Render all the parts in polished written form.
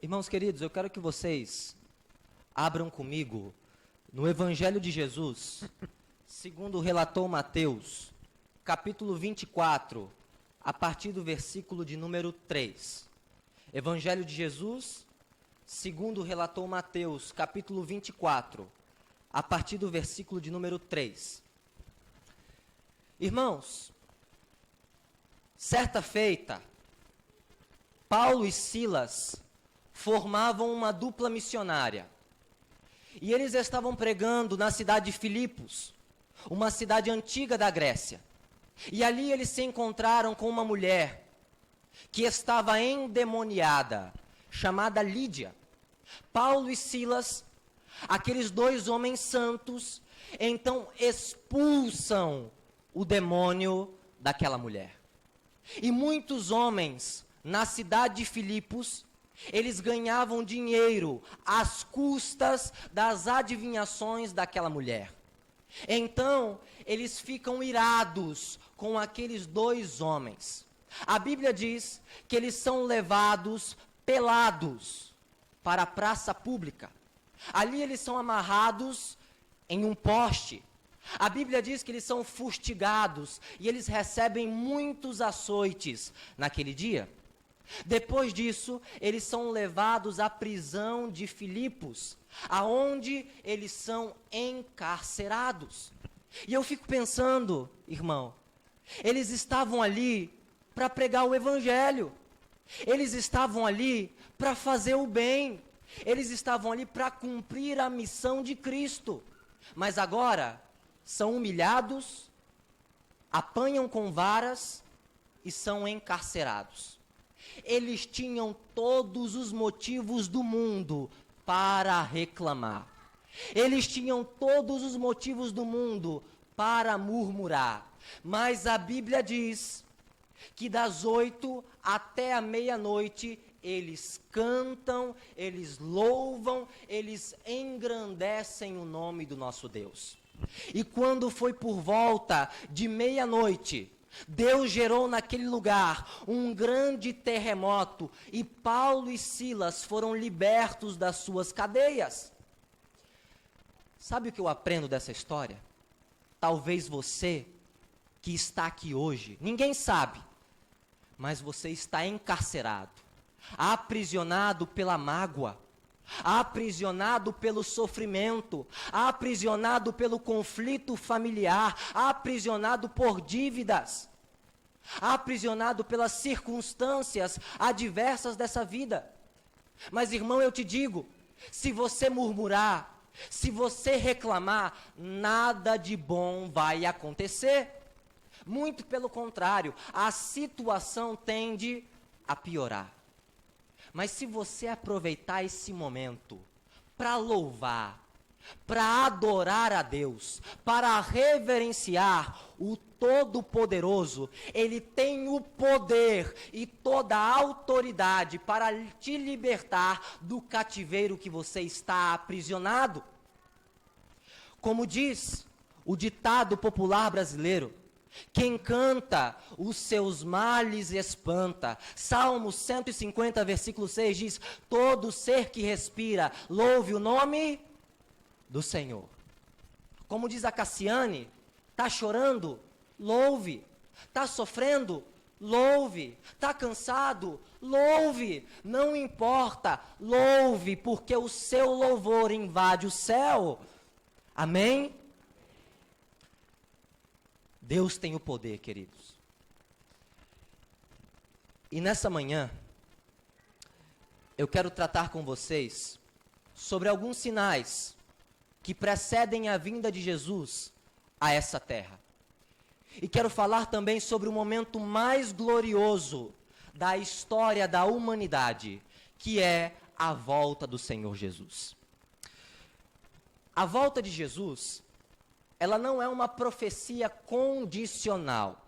Irmãos queridos, eu quero que vocês abram comigo no Evangelho de Jesus, segundo relatou Mateus, capítulo 24, a partir do versículo de número 3. Evangelho de Jesus, segundo relatou Mateus, capítulo 24, a partir do versículo de número 3. Irmãos, certa feita, Paulo e Silas formavam uma dupla missionária. E eles estavam pregando na cidade de Filipos, uma cidade antiga da Grécia. E ali eles se encontraram com uma mulher que estava endemoniada, chamada Lídia. Paulo e Silas, aqueles dois homens santos, então expulsam o demônio daquela mulher. E muitos homens na cidade de Filipos, eles ganhavam dinheiro às custas das adivinhações daquela mulher. Então, eles ficam irados com aqueles dois homens. A Bíblia diz que eles são levados pelados para a praça pública. Ali eles são amarrados em um poste. A Bíblia diz que eles são fustigados e eles recebem muitos açoites naquele dia. Depois disso, eles são levados à prisão de Filipos, aonde eles são encarcerados. E eu fico pensando, irmão, eles estavam ali para pregar o evangelho. Eles estavam ali para fazer o bem. Eles estavam ali para cumprir a missão de Cristo. Mas agora são humilhados, apanham com varas e são encarcerados. Eles tinham todos os motivos do mundo para reclamar. Eles tinham todos os motivos do mundo para murmurar. Mas a Bíblia diz que das 8 até a meia-noite eles cantam, eles louvam, eles engrandecem o nome do nosso Deus. E quando foi por volta de meia-noite, Deus gerou naquele lugar um grande terremoto e Paulo e Silas foram libertos das suas cadeias. Sabe o que eu aprendo dessa história? Talvez você que está aqui hoje, ninguém sabe, mas você está encarcerado, aprisionado pela mágoa, aprisionado pelo sofrimento, aprisionado pelo conflito familiar, aprisionado por dívidas, aprisionado pelas circunstâncias adversas dessa vida. Mas, irmão, eu te digo, se você murmurar, se você reclamar, nada de bom vai acontecer. Muito pelo contrário, a situação tende a piorar. Mas se você aproveitar esse momento para louvar, para adorar a Deus, para reverenciar o Todo-Poderoso, Ele tem o poder e toda a autoridade para te libertar do cativeiro que você está aprisionado. Como diz o ditado popular brasileiro, quem canta, os seus males espanta. Salmo 150, versículo 6 diz, todo ser que respira, louve o nome do Senhor. Como diz a Cassiane, está chorando? Louve. Está sofrendo? Louve. Está cansado? Louve. Não importa, louve, porque o seu louvor invade o céu. Amém? Deus tem o poder, queridos. E nessa manhã, eu quero tratar com vocês sobre alguns sinais que precedem a vinda de Jesus a essa terra. E quero falar também sobre o momento mais glorioso da história da humanidade, que é a volta do Senhor Jesus. A volta de Jesus, ela não é uma profecia condicional.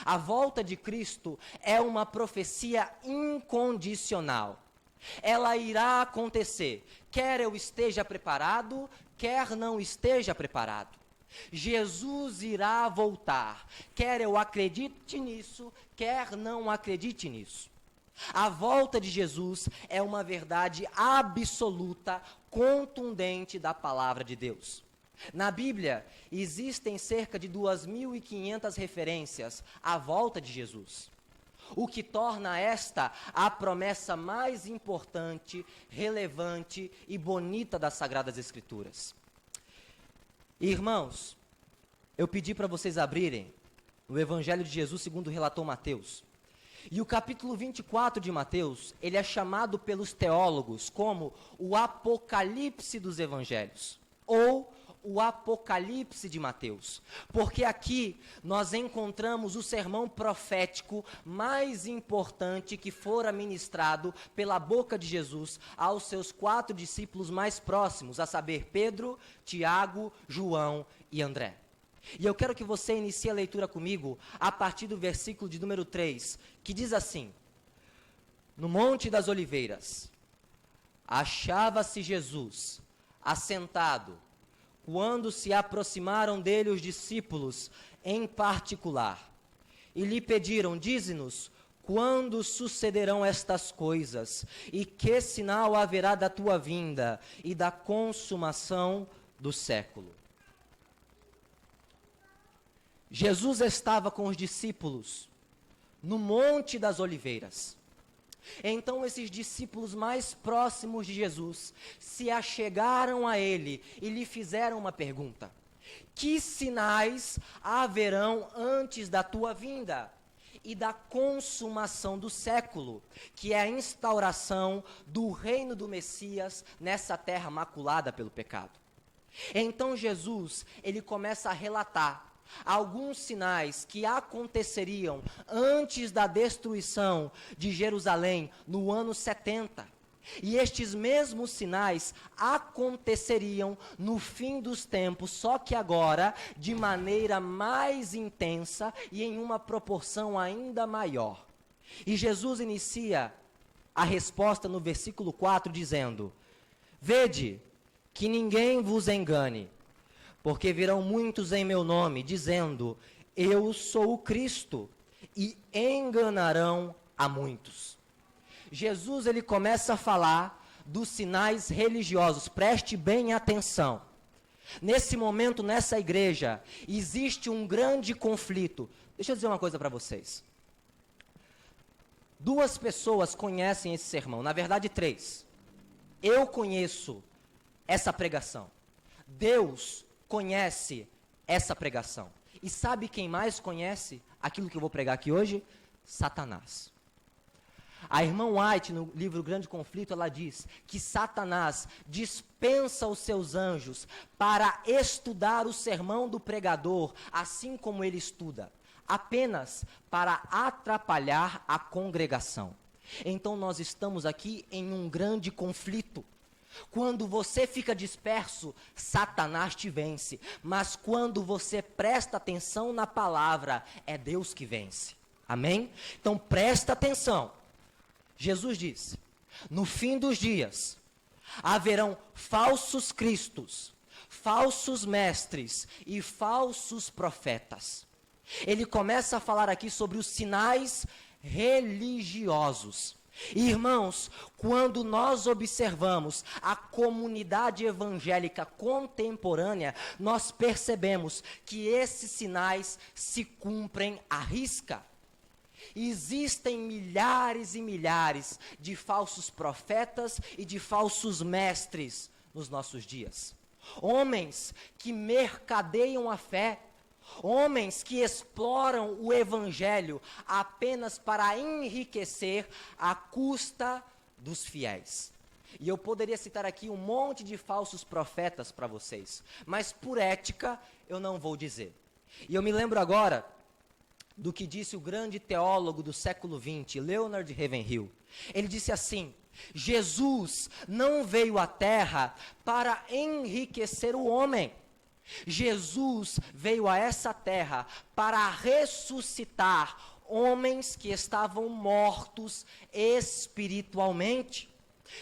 A volta de Cristo é uma profecia incondicional. Ela irá acontecer, quer eu esteja preparado, quer não esteja preparado. Jesus irá voltar, quer eu acredite nisso, quer não acredite nisso. A volta de Jesus é uma verdade absoluta, contundente da palavra de Deus. Na Bíblia, existem cerca de 2.500 referências à volta de Jesus, o que torna esta a promessa mais importante, relevante e bonita das Sagradas Escrituras. Irmãos, eu pedi para vocês abrirem o Evangelho de Jesus segundo relatou Mateus. E o capítulo 24 de Mateus, ele é chamado pelos teólogos como o Apocalipse dos Evangelhos, ou o Apocalipse de Mateus, porque aqui nós encontramos o sermão profético mais importante que fora ministrado pela boca de Jesus aos seus 4 discípulos mais próximos, a saber, Pedro, Tiago, João e André. E eu quero que você inicie a leitura comigo a partir do versículo de número 3, que diz assim: No Monte das Oliveiras, achava-se Jesus assentado, quando se aproximaram dele os discípulos em particular, e lhe pediram: dize-nos, quando sucederão estas coisas, e que sinal haverá da tua vinda e da consumação do século? Jesus estava com os discípulos no Monte das Oliveiras. Então esses discípulos mais próximos de Jesus se achegaram a ele e lhe fizeram uma pergunta: que sinais haverão antes da tua vinda e da consumação do século, que é a instauração do reino do Messias nessa terra maculada pelo pecado? Então Jesus, ele começa a relatar alguns sinais que aconteceriam antes da destruição de Jerusalém no ano 70. E estes mesmos sinais aconteceriam no fim dos tempos, só que agora de maneira mais intensa e em uma proporção ainda maior. E Jesus inicia a resposta no versículo 4 dizendo: Vede que ninguém vos engane, porque virão muitos em meu nome, dizendo, eu sou o Cristo, e enganarão a muitos. Jesus, ele começa a falar dos sinais religiosos, preste bem atenção. Nesse momento, nessa igreja, existe um grande conflito. Deixa eu dizer uma coisa para vocês. 2 pessoas conhecem esse sermão, na verdade 3. Eu conheço essa pregação. Deus conhece essa pregação. E sabe quem mais conhece aquilo que eu vou pregar aqui hoje? Satanás. A irmã White, no livro Grande Conflito, ela diz que Satanás dispensa os seus anjos para estudar o sermão do pregador, assim como ele estuda, apenas para atrapalhar a congregação. Então nós estamos aqui em um grande conflito. Quando você fica disperso, Satanás te vence. Mas quando você presta atenção na palavra, é Deus que vence. Amém? Então presta atenção. Jesus disse: no fim dos dias, haverão falsos cristos, falsos mestres e falsos profetas. Ele começa a falar aqui sobre os sinais religiosos. Irmãos, quando nós observamos a comunidade evangélica contemporânea, nós percebemos que esses sinais se cumprem à risca. Existem milhares e milhares de falsos profetas e de falsos mestres nos nossos dias. Homens que mercadeiam a fé, homens que exploram o evangelho apenas para enriquecer à custa dos fiéis. E eu poderia citar aqui um monte de falsos profetas para vocês, mas por ética eu não vou dizer. E eu me lembro agora do que disse o grande teólogo do século XX, Leonard Ravenhill. Ele disse assim: Jesus não veio à terra para enriquecer o homem. Jesus veio a essa terra para ressuscitar homens que estavam mortos espiritualmente.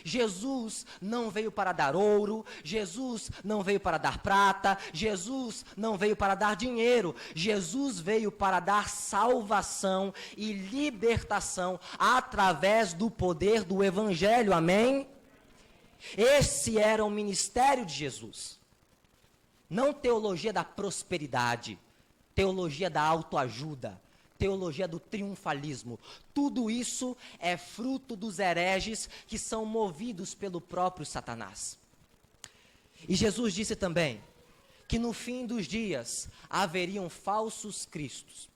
Jesus não veio para dar ouro, Jesus não veio para dar prata, Jesus não veio para dar dinheiro, Jesus veio para dar salvação e libertação através do poder do Evangelho, amém? Esse era o ministério de Jesus. Não teologia da prosperidade, teologia da autoajuda, teologia do triunfalismo. Tudo isso é fruto dos hereges que são movidos pelo próprio Satanás. E Jesus disse também que no fim dos dias haveriam falsos cristos.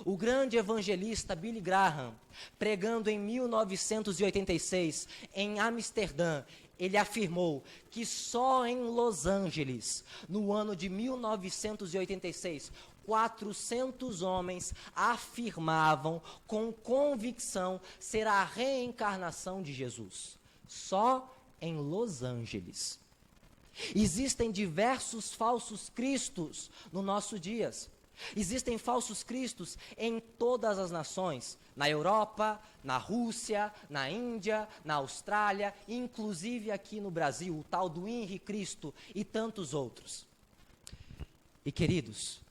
O grande evangelista Billy Graham, pregando em 1986 em Amsterdã, ele afirmou que só em Los Angeles, no ano de 1986, 400 homens afirmavam com convicção ser a reencarnação de Jesus. Só em Los Angeles. Existem diversos falsos cristos no nossos dias. Existem falsos cristos em todas as nações, na Europa, na Rússia, na Índia, na Austrália, inclusive aqui no Brasil, o tal do Henri Cristo e tantos outros. E queridos,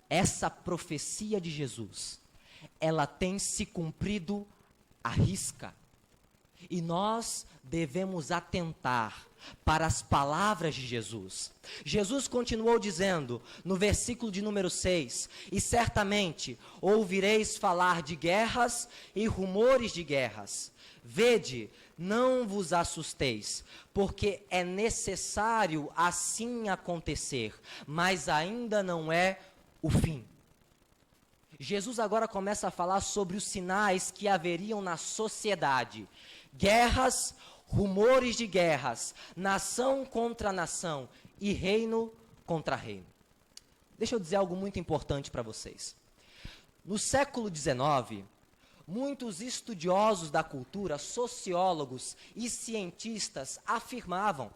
essa profecia de Jesus, ela tem se cumprido à risca. E nós devemos atentar para as palavras de Jesus. Jesus continuou dizendo, no versículo de número 6, e certamente ouvireis falar de guerras e rumores de guerras. Vede, não vos assusteis, porque é necessário assim acontecer, mas ainda não é o fim. Jesus agora começa a falar sobre os sinais que haveriam na sociedade. Guerras, rumores de guerras, nação contra nação e reino contra reino. Deixa eu dizer algo muito importante para vocês. No século XIX, muitos estudiosos da cultura, sociólogos e cientistas afirmavam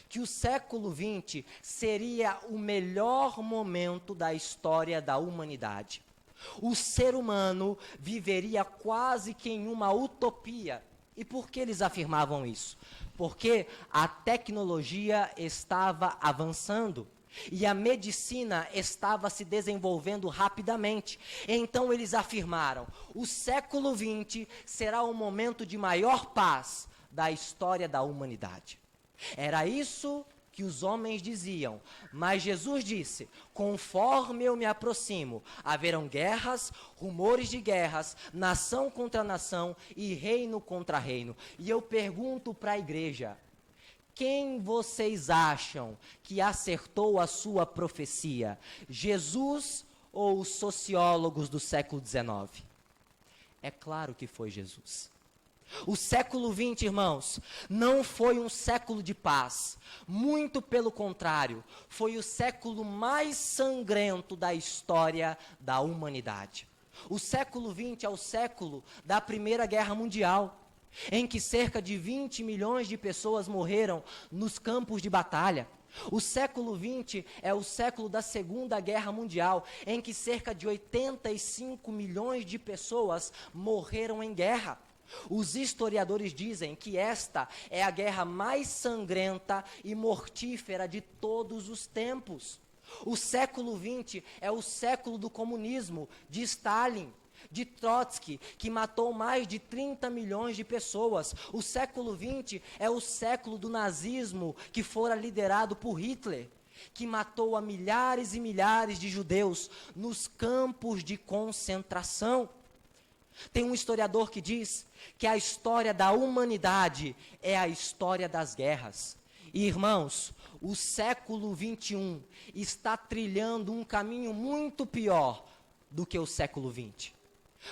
que o século XX seria o melhor momento da história da humanidade. O ser humano viveria quase que em uma utopia. E por que eles afirmavam isso? Porque a tecnologia estava avançando e a medicina estava se desenvolvendo rapidamente. Então eles afirmaram, o século XX será o momento de maior paz da história da humanidade. Era isso que os homens diziam, mas Jesus disse, conforme eu me aproximo, haverão guerras, rumores de guerras, nação contra nação e reino contra reino. E eu pergunto para a igreja, quem vocês acham que acertou a sua profecia? Jesus ou os sociólogos do século XIX? É claro que foi Jesus. O século XX, irmãos, não foi um século de paz. Muito pelo contrário, foi o século mais sangrento da história da humanidade. O século XX é o século da Primeira Guerra Mundial, em que cerca de 20 milhões de pessoas morreram nos campos de batalha. O século XX é o século da Segunda Guerra Mundial, em que cerca de 85 milhões de pessoas morreram em guerra. Os historiadores dizem que esta é a guerra mais sangrenta e mortífera de todos os tempos. O século XX é o século do comunismo, de Stalin, de Trotsky, que matou mais de 30 milhões de pessoas. O século XX é o século do nazismo, que fora liderado por Hitler, que matou a milhares e milhares de judeus nos campos de concentração. Tem um historiador que diz que a história da humanidade é a história das guerras. E, irmãos, o século XXI está trilhando um caminho muito pior do que o século XX.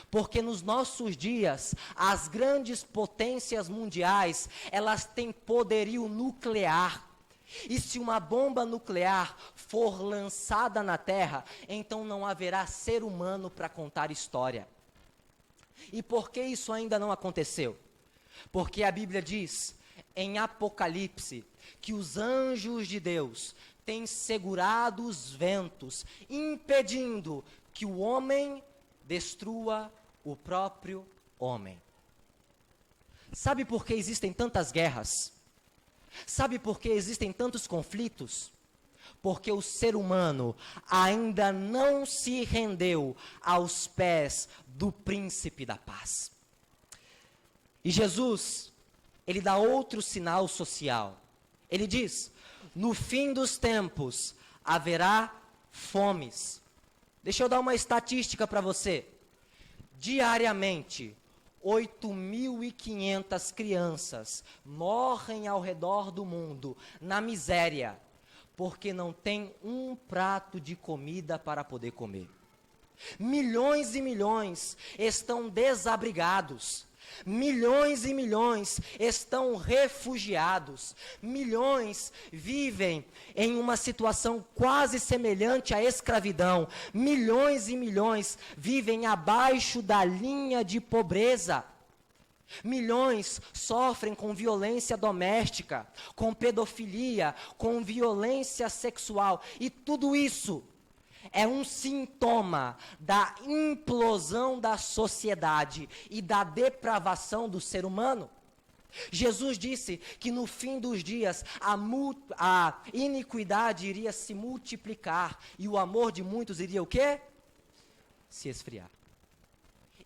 Porque nos nossos dias, as grandes potências mundiais, elas têm poderio nuclear. E se uma bomba nuclear for lançada na Terra, então não haverá ser humano para contar história. E por que isso ainda não aconteceu? Porque a Bíblia diz, em Apocalipse, que os anjos de Deus têm segurado os ventos, impedindo que o homem destrua o próprio homem. Sabe por que existem tantas guerras? Sabe por que existem tantos conflitos? Porque o ser humano ainda não se rendeu aos pés do príncipe da paz. E Jesus, ele dá outro sinal social. Ele diz: no fim dos tempos haverá fomes. Deixa eu dar uma estatística para você. Diariamente, 8.500 crianças morrem ao redor do mundo na miséria, porque não tem um prato de comida para poder comer. Milhões e milhões estão desabrigados. Milhões e milhões estão refugiados. Milhões vivem em uma situação quase semelhante à escravidão. Milhões e milhões vivem abaixo da linha de pobreza. Milhões sofrem com violência doméstica, com pedofilia, com violência sexual. E tudo isso é um sintoma da implosão da sociedade e da depravação do ser humano. Jesus disse que no fim dos dias a iniquidade iria se multiplicar e o amor de muitos iria o quê? Se esfriar.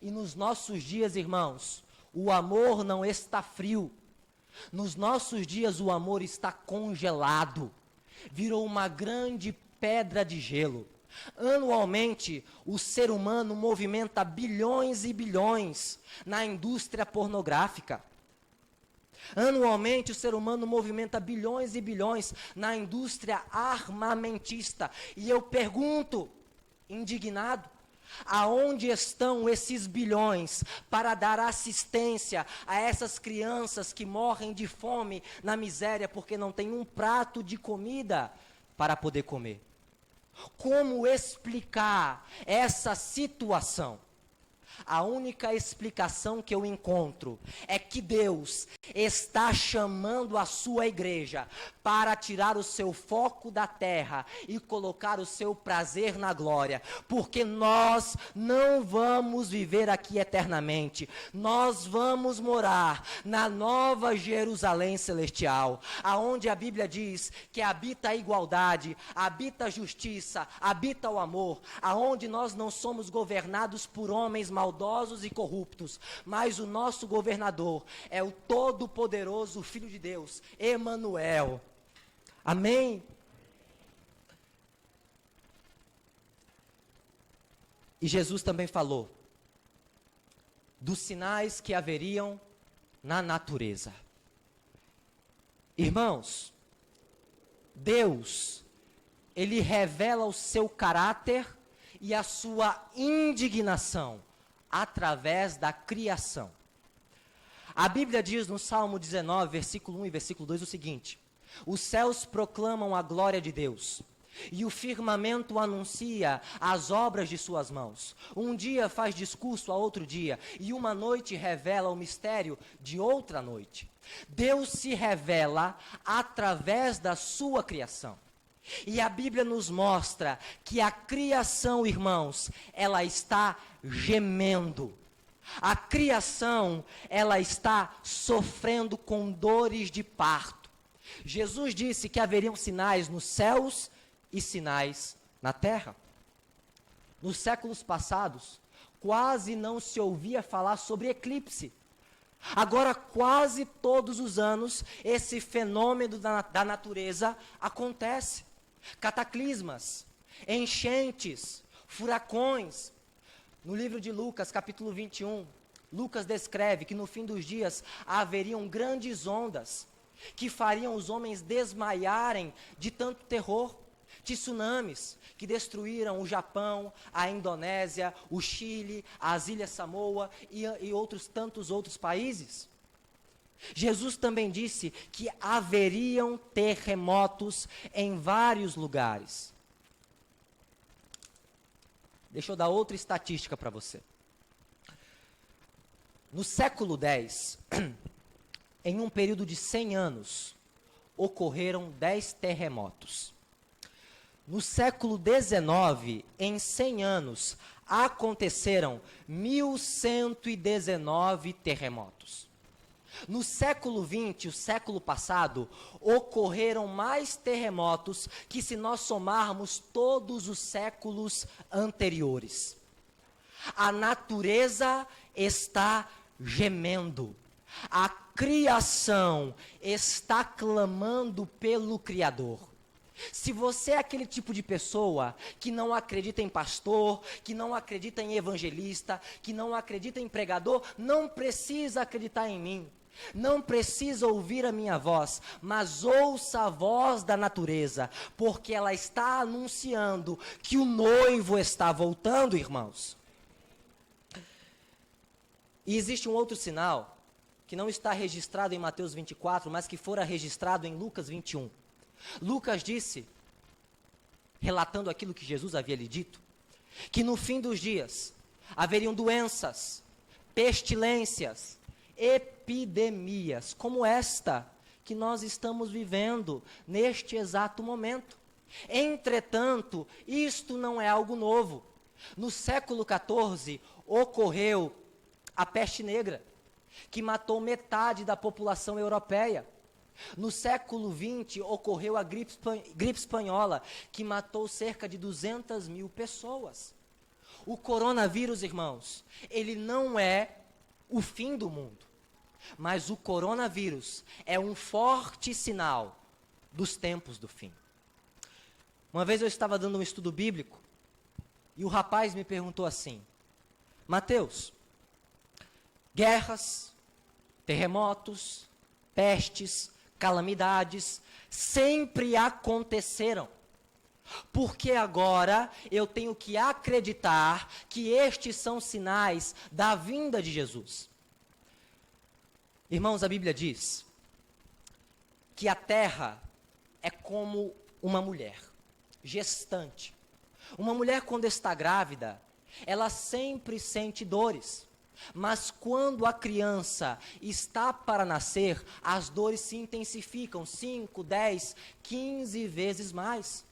E nos nossos dias, irmãos, o amor não está frio. Nos nossos dias o amor está congelado. Virou uma grande pedra de gelo. Anualmente, o ser humano movimenta bilhões e bilhões na indústria pornográfica. Anualmente, o ser humano movimenta bilhões e bilhões na indústria armamentista. E eu pergunto, indignado, aonde estão esses bilhões para dar assistência a essas crianças que morrem de fome na miséria porque não tem um prato de comida para poder comer? Como explicar essa situação? A única explicação que eu encontro é que Deus está chamando a sua igreja para tirar o seu foco da terra e colocar o seu prazer na glória, porque nós não vamos viver aqui eternamente, nós vamos morar na nova Jerusalém celestial, aonde a Bíblia diz que habita a igualdade, habita a justiça, habita o amor, aonde nós não somos governados por homens maldosos e corruptos, mas o nosso governador é o todo-poderoso Filho de Deus, Emanuel. Amém? E Jesus também falou dos sinais que haveriam na natureza. Irmãos, Deus, Ele revela o seu caráter e a sua indignação através da criação. A Bíblia diz no Salmo 19, versículo 1 e versículo 2 o seguinte: os céus proclamam a glória de Deus, e o firmamento anuncia as obras de suas mãos. Um dia faz discurso a outro dia, e uma noite revela o mistério de outra noite. Deus se revela através da sua criação. E a Bíblia nos mostra que a criação, irmãos, ela está gemendo. A criação, ela está sofrendo com dores de parto. Jesus disse que haveriam sinais nos céus e sinais na terra. Nos séculos passados, quase não se ouvia falar sobre eclipse. Agora, quase todos os anos, esse fenômeno da natureza acontece. Cataclismas, enchentes, furacões. No livro de Lucas, capítulo 21, Lucas descreve que no fim dos dias haveriam grandes ondas que fariam os homens desmaiarem de tanto terror. Tsunamis que destruíram o Japão, a Indonésia, o Chile, as Ilhas Samoa e outros tantos outros países. Jesus também disse que haveriam terremotos em vários lugares. Deixa eu dar outra estatística para você. No século X, em um período de 100 anos, ocorreram 10 terremotos. No século XIX, em 100 anos, aconteceram 1.119 terremotos. No século XX, o século passado, ocorreram mais terremotos que se nós somarmos todos os séculos anteriores. A natureza está gemendo. A criação está clamando pelo Criador. Se você é aquele tipo de pessoa que não acredita em pastor, que não acredita em evangelista, que não acredita em pregador, não precisa acreditar em mim. Não precisa ouvir a minha voz, mas ouça a voz da natureza, porque ela está anunciando que o noivo está voltando, irmãos. E existe um outro sinal, que não está registrado em Mateus 24, mas que fora registrado em Lucas 21. Lucas disse, relatando aquilo que Jesus havia lhe dito, que no fim dos dias haveriam doenças, pestilências, epidemias, como esta que nós estamos vivendo neste exato momento. Entretanto, isto não é algo novo. No século XIV, ocorreu a peste negra, que matou metade da população europeia. No século XX, ocorreu a gripe espanhola, que matou cerca de 200 mil pessoas. O coronavírus, irmãos, ele não é o fim do mundo, mas o coronavírus é um forte sinal dos tempos do fim. Uma vez eu estava dando um estudo bíblico, e o rapaz me perguntou assim: Mateus, guerras, terremotos, pestes, calamidades, sempre aconteceram. Porque agora eu tenho que acreditar que estes são sinais da vinda de Jesus. Irmãos, a Bíblia diz que a terra é como uma mulher gestante. Uma mulher, quando está grávida, ela sempre sente dores. Mas quando a criança está para nascer, as dores se intensificam 5, 10, 15 vezes mais.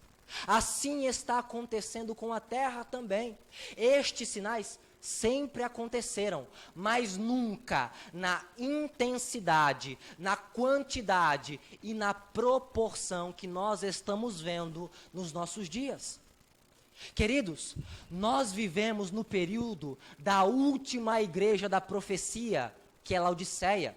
Assim está acontecendo com a terra também. Estes sinais sempre aconteceram, mas nunca na intensidade, na quantidade e na proporção que nós estamos vendo nos nossos dias. Queridos, nós vivemos no período da última igreja da profecia, que é Laodiceia.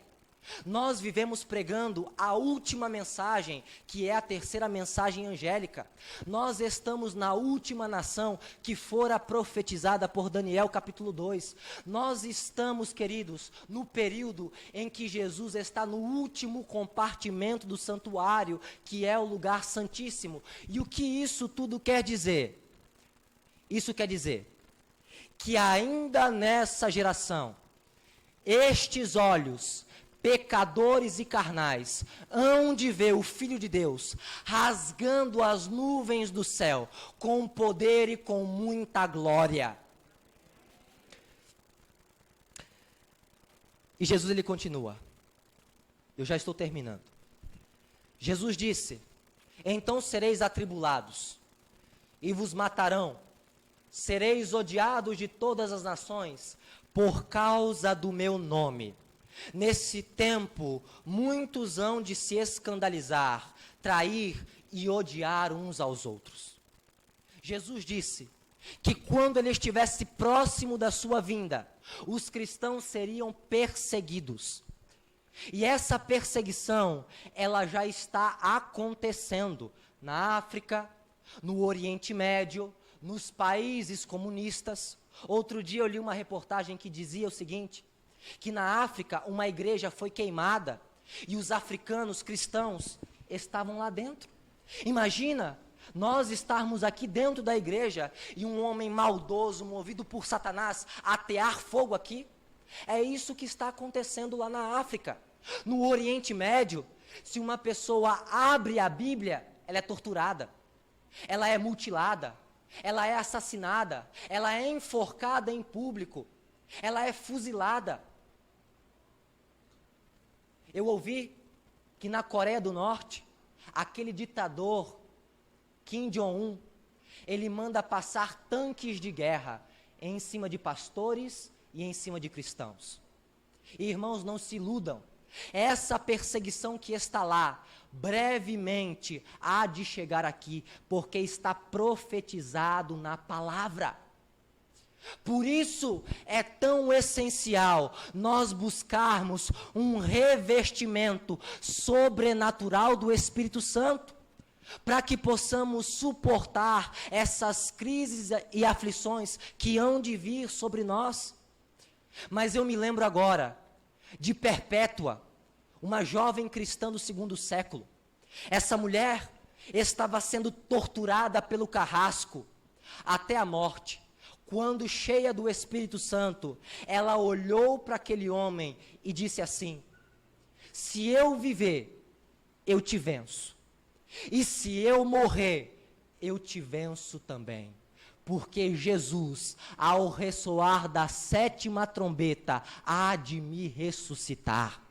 Nós vivemos pregando a última mensagem, que é a terceira mensagem angélica. Nós estamos na última nação que fora profetizada por Daniel, capítulo 2. Nós estamos, queridos, no período em que Jesus está no último compartimento do santuário, que é o lugar santíssimo. E o que isso tudo quer dizer? Isso quer dizer que ainda nessa geração, estes olhos, pecadores e carnais, hão de ver o Filho de Deus rasgando as nuvens do céu, com poder e com muita glória. E Jesus, ele continua. Eu já estou terminando. Jesus disse: então sereis atribulados, e vos matarão. Sereis odiados de todas as nações, por causa do meu nome. Nesse tempo, muitos hão de se escandalizar, trair e odiar uns aos outros. Jesus disse que quando ele estivesse próximo da sua vinda, os cristãos seriam perseguidos. E essa perseguição, ela já está acontecendo na África, no Oriente Médio, nos países comunistas. Outro dia eu li uma reportagem que dizia o seguinte, que na África uma igreja foi queimada e os africanos cristãos estavam lá dentro. Imagina nós estarmos aqui dentro da igreja e um homem maldoso, movido por Satanás, atear fogo aqui. É isso que está acontecendo lá na África. No Oriente Médio, se uma pessoa abre a Bíblia, ela é torturada, ela é mutilada, ela é assassinada, ela é enforcada em público, ela é fuzilada. Eu ouvi que na Coreia do Norte, aquele ditador Kim Jong-un, ele manda passar tanques de guerra em cima de pastores e em cima de cristãos. E, irmãos, não se iludam. Essa perseguição que está lá, brevemente há de chegar aqui, porque está profetizado na palavra. Por isso é tão essencial nós buscarmos um revestimento sobrenatural do Espírito Santo, para que possamos suportar essas crises e aflições que hão de vir sobre nós. Mas eu me lembro agora de Perpétua, uma jovem cristã do 2º século. Essa mulher estava sendo torturada pelo carrasco até a morte. Quando cheia do Espírito Santo, ela olhou para aquele homem e disse assim: se eu viver, eu te venço. E se eu morrer, eu te venço também. Porque Jesus, ao ressoar da 7ª trombeta, há de me ressuscitar.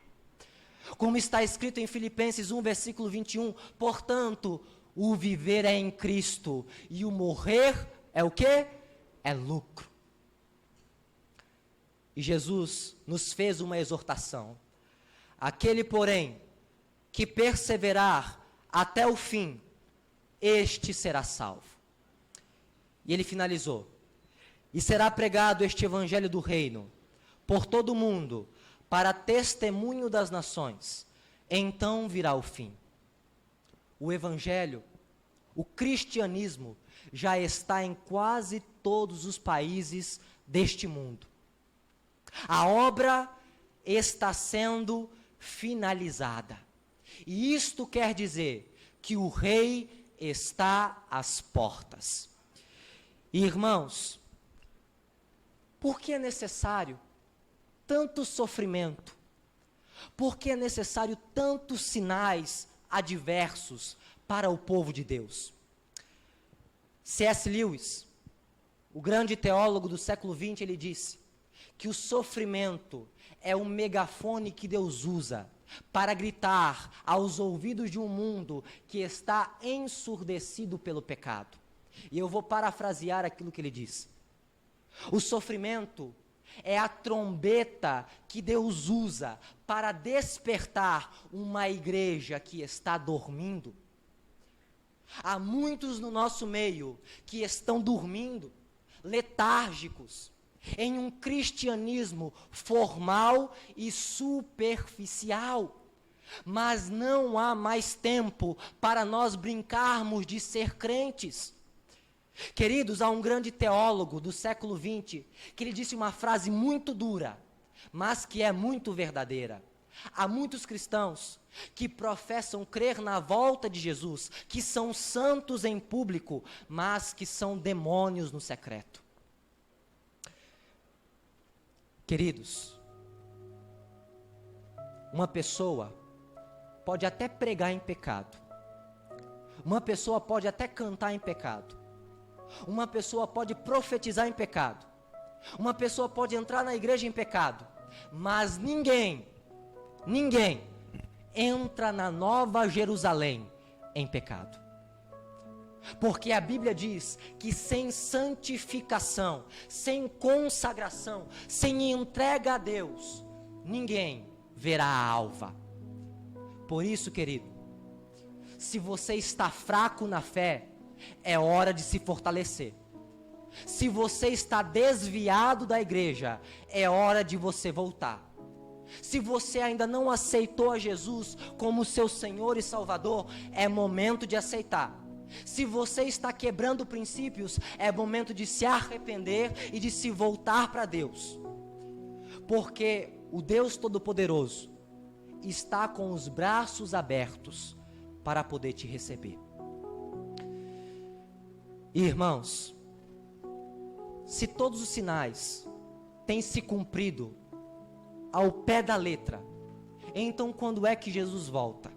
Como está escrito em Filipenses 1, versículo 21, portanto, o viver é em Cristo, e o morrer é o quê? É lucro. E Jesus nos fez uma exortação. Aquele, porém, que perseverar até o fim, este será salvo. E ele finalizou: e será pregado este evangelho do reino por todo o mundo, para testemunho das nações, então virá o fim. O evangelho, o cristianismo, já está em quase todos os países deste mundo. A obra está sendo finalizada. E isto quer dizer que o rei está às portas. Irmãos, por que é necessário tanto sofrimento? Por que é necessário tantos sinais adversos para o povo de Deus? C.S. Lewis, o grande teólogo do século XX, ele disse que o sofrimento é o megafone que Deus usa para gritar aos ouvidos de um mundo que está ensurdecido pelo pecado. E eu vou parafrasear aquilo que ele disse. O sofrimento é a trombeta que Deus usa para despertar uma igreja que está dormindo. Há muitos no nosso meio que estão dormindo, letárgicos, em um cristianismo formal e superficial. Mas não há mais tempo para nós brincarmos de ser crentes. Queridos, há um grande teólogo do século XX que ele disse uma frase muito dura, mas que é muito verdadeira. Há muitos cristãos que professam crer na volta de Jesus, que são santos em público, mas que são demônios no secreto. Queridos, uma pessoa pode até pregar em pecado, uma pessoa pode até cantar em pecado, uma pessoa pode profetizar em pecado, uma pessoa pode entrar na igreja em pecado, mas ninguém entra na Nova Jerusalém em pecado. Porque a Bíblia diz que sem santificação, sem consagração, sem entrega a Deus, ninguém verá a alva. Por isso, querido, se você está fraco na fé, é hora de se fortalecer. Se você está desviado da igreja, é hora de você voltar. Se você ainda não aceitou a Jesus como seu Senhor e Salvador, é momento de aceitar. Se você está quebrando princípios, é momento de se arrepender e de se voltar para Deus. Porque o Deus Todo-Poderoso está com os braços abertos para poder te receber. Irmãos, se todos os sinais têm se cumprido ao pé da letra, então quando é que Jesus volta?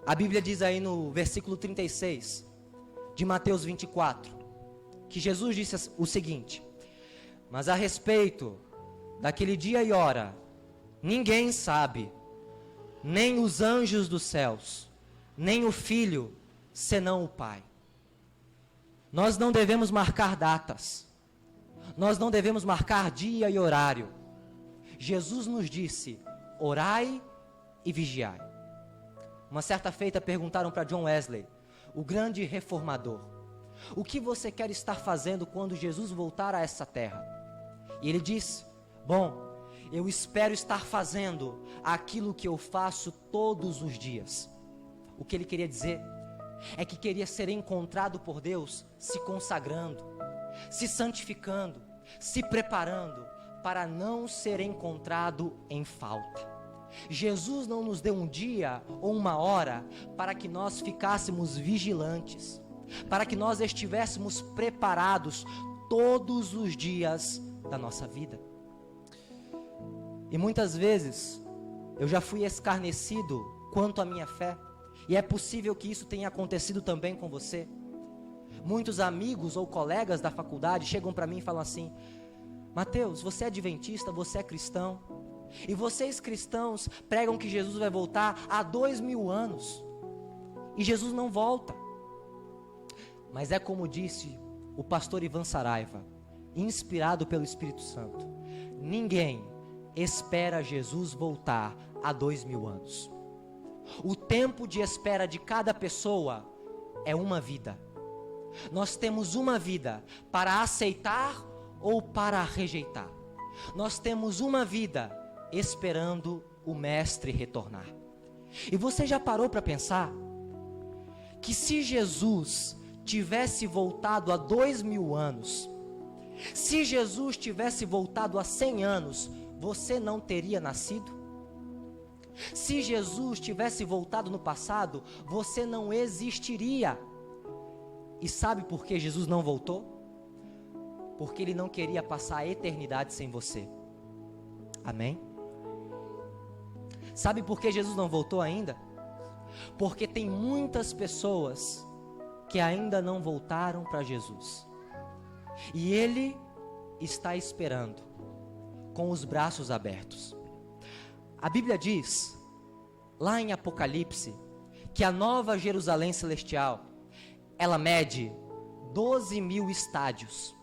A Bíblia diz aí no versículo 36 de Mateus 24, que Jesus disse o seguinte: mas a respeito daquele dia e hora, ninguém sabe, nem os anjos dos céus, nem o Filho, senão o Pai. Nós não devemos marcar datas, nós não devemos marcar dia e horário. Jesus nos disse orai e vigiai. Uma certa feita perguntaram para John Wesley, o grande reformador, o que você quer estar fazendo quando Jesus voltar a essa terra? E ele disse, bom, eu espero estar fazendo aquilo que eu faço todos os dias. O que ele queria dizer é que queria ser encontrado por Deus se consagrando, se santificando, se preparando para não ser encontrado em falta. Jesus não nos deu um dia ou uma hora para que nós ficássemos vigilantes, para que nós estivéssemos preparados todos os dias da nossa vida. E muitas vezes eu já fui escarnecido quanto à minha fé, e é possível que isso tenha acontecido também com você. Muitos amigos ou colegas da faculdade chegam para mim e falam assim, Mateus, você é adventista, você é cristão, e vocês cristãos pregam que Jesus vai voltar há 2000 anos, e Jesus não volta. Mas é como disse o pastor Ivan Saraiva, inspirado pelo Espírito Santo, ninguém espera Jesus voltar há 2000 anos. O tempo de espera de cada pessoa é uma vida. Nós temos uma vida para aceitar ou para rejeitar. Nós temos uma vida esperando o Mestre retornar. E você já parou para pensar que se Jesus tivesse voltado há 2000 anos, se Jesus tivesse voltado há 100 anos, você não teria nascido? Se Jesus tivesse voltado no passado, você não existiria. E sabe por que Jesus não voltou? Porque Ele não queria passar a eternidade sem você. Amém? Sabe por que Jesus não voltou ainda? Porque tem muitas pessoas que ainda não voltaram para Jesus. E Ele está esperando, com os braços abertos. A Bíblia diz, lá em Apocalipse, que a nova Jerusalém celestial, ela mede 12.000 estádios.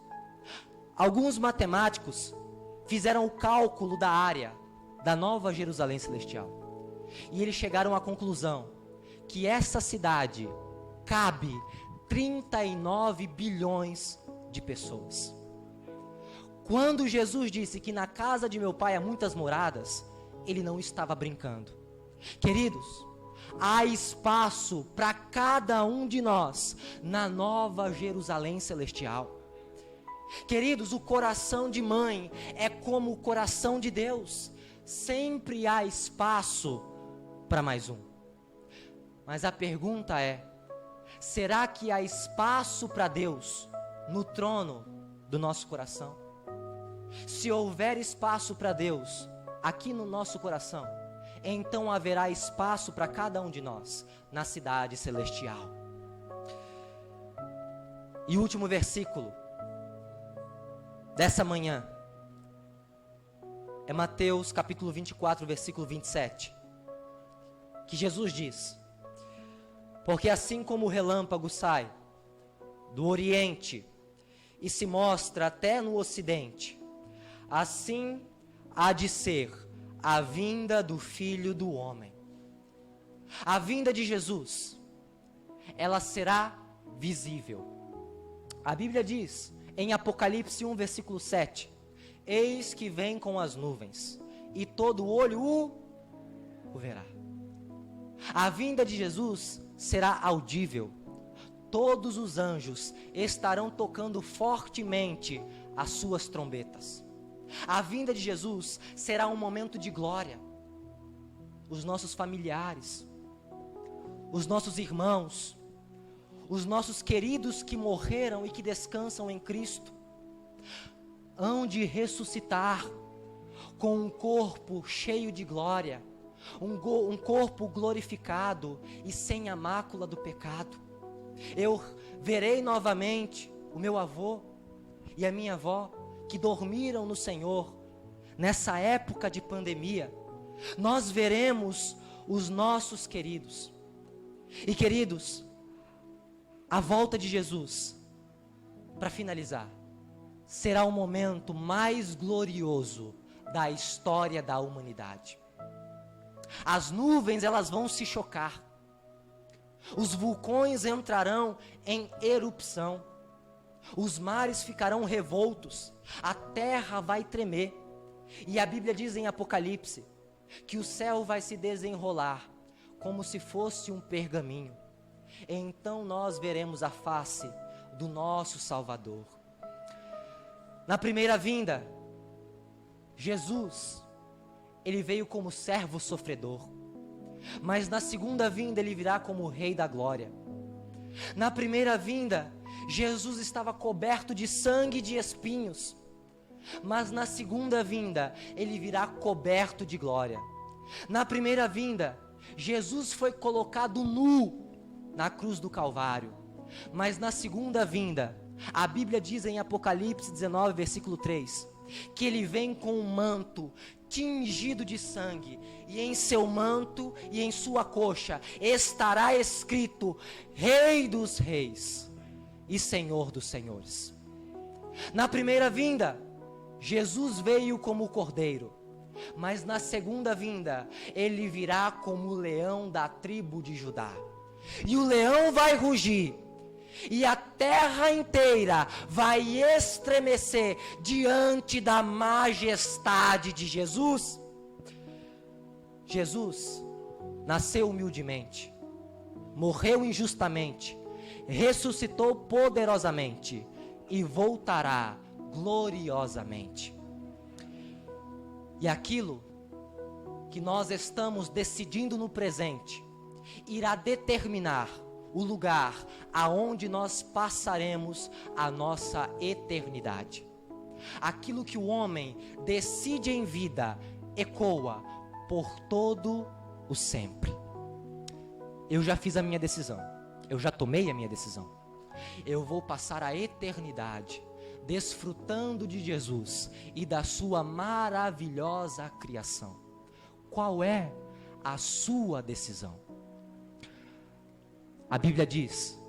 Alguns matemáticos fizeram o cálculo da área da nova Jerusalém celestial. E eles chegaram à conclusão que essa cidade cabe 39 bilhões de pessoas. Quando Jesus disse que na casa de meu pai há muitas moradas, Ele não estava brincando. Queridos, há espaço para cada um de nós na nova Jerusalém celestial. Queridos, o coração de mãe é como o coração de Deus. Sempre há espaço para mais um. Mas a pergunta é, será que há espaço para Deus no trono do nosso coração? Se houver espaço para Deus aqui no nosso coração, então haverá espaço para cada um de nós na cidade celestial. E o último versículo dessa manhã é Mateus capítulo 24, versículo 27, que Jesus diz, porque assim como o relâmpago sai do oriente e se mostra até no ocidente, assim há de ser a vinda do Filho do Homem. A vinda de Jesus, ela será visível. A Bíblia diz, em Apocalipse 1, versículo 7, eis que vem com as nuvens, e todo olho o verá. A vinda de Jesus será audível. Todos os anjos estarão tocando fortemente as suas trombetas. A vinda de Jesus será um momento de glória. Os nossos familiares, os nossos irmãos, os nossos queridos que morreram e que descansam em Cristo, hão de ressuscitar com um corpo cheio de glória, um corpo glorificado e sem a mácula do pecado. Eu verei novamente o meu avô e a minha avó que dormiram no Senhor nessa época de pandemia. Nós veremos os nossos queridos. E queridos, a volta de Jesus, para finalizar, será o momento mais glorioso da história da humanidade. As nuvens, elas vão se chocar. Os vulcões entrarão em erupção. Os mares ficarão revoltos. A terra vai tremer. E a Bíblia diz em Apocalipse que o céu vai se desenrolar como se fosse um pergaminho. Então nós veremos a face do nosso Salvador. Na primeira vinda, Jesus, ele veio como servo sofredor. Mas na segunda vinda ele virá como Rei da Glória. Na primeira vinda, Jesus estava coberto de sangue e de espinhos. Mas na segunda vinda, ele virá coberto de glória. Na primeira vinda, Jesus foi colocado nu na cruz do Calvário. Mas na segunda vinda, a Bíblia diz em Apocalipse 19, versículo 3, que ele vem com um manto tingido de sangue, e em seu manto e em sua coxa estará escrito: Rei dos Reis e Senhor dos Senhores. Na primeira vinda, Jesus veio como cordeiro, mas na segunda vinda, ele virá como o leão da tribo de Judá. E o leão vai rugir, e a terra inteira vai estremecer diante da majestade de Jesus. Jesus nasceu humildemente, morreu injustamente, ressuscitou poderosamente e voltará gloriosamente. E aquilo que nós estamos decidindo no presente irá determinar o lugar aonde nós passaremos a nossa eternidade. Aquilo que o homem decide em vida ecoa por todo o sempre. Eu já fiz a minha decisão. Eu já tomei a minha decisão. Eu vou passar a eternidade desfrutando de Jesus e da sua maravilhosa criação. Qual é a sua decisão? A Bíblia diz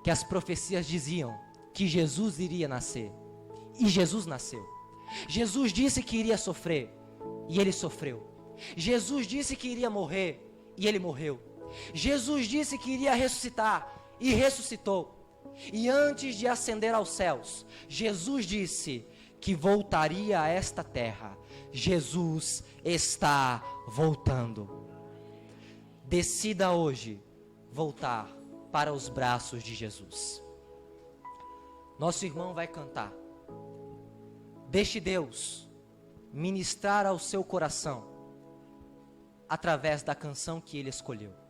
que as profecias diziam que Jesus iria nascer, e Jesus nasceu. Jesus disse que iria sofrer, e ele sofreu. Jesus disse que iria morrer, e ele morreu. Jesus disse que iria ressuscitar, e ressuscitou. E antes de ascender aos céus, Jesus disse que voltaria a esta terra. Jesus está voltando. Decida hoje voltar para os braços de Jesus. Nosso irmão vai cantar. Deixe Deus ministrar ao seu coração através da canção que ele escolheu.